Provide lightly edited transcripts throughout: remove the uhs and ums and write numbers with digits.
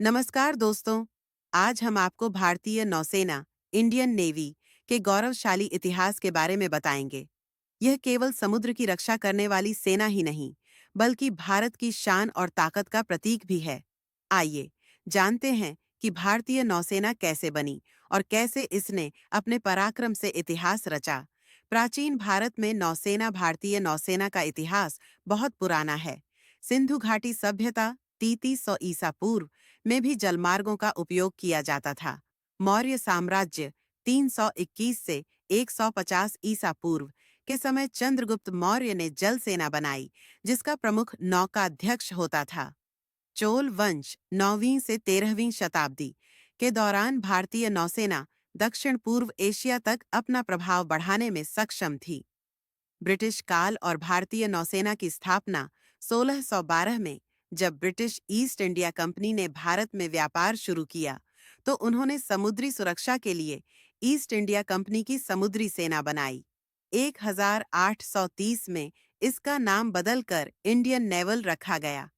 नमस्कार दोस्तों। आज हम आपको भारतीय नौसेना इंडियन नेवी के गौरवशाली इतिहास के बारे में बताएंगे। यह केवल समुद्र की रक्षा करने वाली सेना ही नहीं, बल्कि भारत की शान और ताकत का प्रतीक भी है। आइए जानते हैं कि भारतीय नौसेना कैसे बनी और कैसे इसने अपने पराक्रम से इतिहास रचा। प्राचीन भारत में भारतीय नौसेना का इतिहास बहुत पुराना है। सिंधु घाटी सभ्यता 3300 ईसा पूर्व में भी जलमार्गों का उपयोग किया जाता था। मौर्य साम्राज्य 321 से 150 ईसा पूर्व के समय चंद्रगुप्त मौर्य ने जल सेना बनाई, जिसका प्रमुख नौकाध्यक्ष होता था। चोल वंश 9वीं से 13वीं शताब्दी के दौरान भारतीय नौसेना दक्षिण पूर्व एशिया तक अपना प्रभाव बढ़ाने में सक्षम थी। ब्रिटिश काल और भारतीय नौसेना की स्थापना 1612 में जब ब्रिटिश ईस्ट इंडिया कंपनी ने भारत में व्यापार शुरू किया, तो उन्होंने समुद्री सुरक्षा के लिए ईस्ट इंडिया कंपनी की समुद्री सेना बनाई। 1830 में इसका नाम बदलकर इंडियन नेवल रखा गया।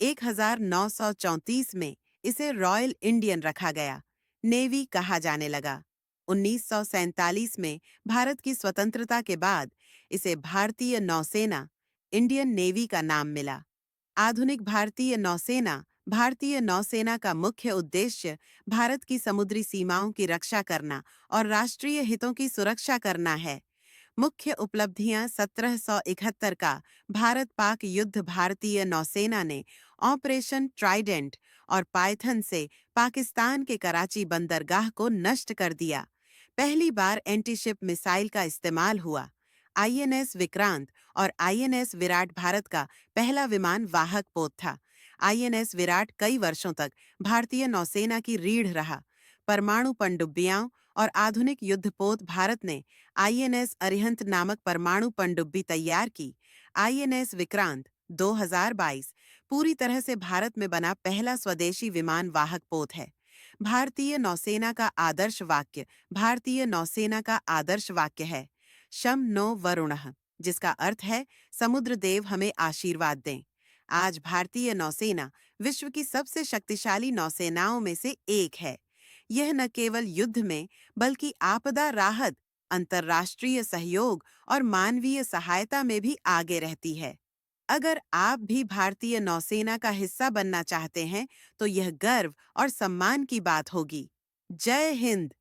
1934 में इसे रॉयल इंडियन रखा गया, नेवी कहा जाने लगा। 1947 में भारत की स्वतंत्रता के बाद इसे भारतीय नौसेना इंडियन नेवी का नाम मिला। आधुनिक भारतीय नौसेना का मुख्य उद्देश्य भारत की समुद्री सीमाओं की रक्षा करना और राष्ट्रीय हितों की सुरक्षा करना है। मुख्य उपलब्धियां 1771 का भारत पाक युद्ध भारतीय नौसेना ने ऑपरेशन ट्राइडेंट और पाइथन से पाकिस्तान के कराची बंदरगाह को नष्ट कर दिया। पहली बार एंटीशिप मिसाइल का इस्तेमाल हुआ। आईएनएस विक्रांत और आईएनएस विराट भारत का पहला विमान वाहक पोत था। आईएनएस विराट कई वर्षों तक भारतीय नौसेना की रीढ़ रहा। परमाणु पनडुब्बियां और आधुनिक युद्धपोत भारत ने आईएनएस अरिहंत नामक परमाणु पनडुब्बी तैयार की। आईएनएस विक्रांत 2022 पूरी तरह से भारत में बना पहला स्वदेशी विमान वाहक पोत है। भारतीय नौसेना का आदर्श वाक्य है शम नो वरुणः, जिसका अर्थ है समुद्र देव हमें आशीर्वाद दें। आज भारतीय नौसेना विश्व की सबसे शक्तिशाली नौसेनाओं में से एक है। यह न केवल युद्ध में बल्कि आपदा राहत, अंतर्राष्ट्रीय सहयोग और मानवीय सहायता में भी आगे रहती है। अगर आप भी भारतीय नौसेना का हिस्सा बनना चाहते हैं, तो यह गर्व और सम्मान की बात होगी। जय हिंद।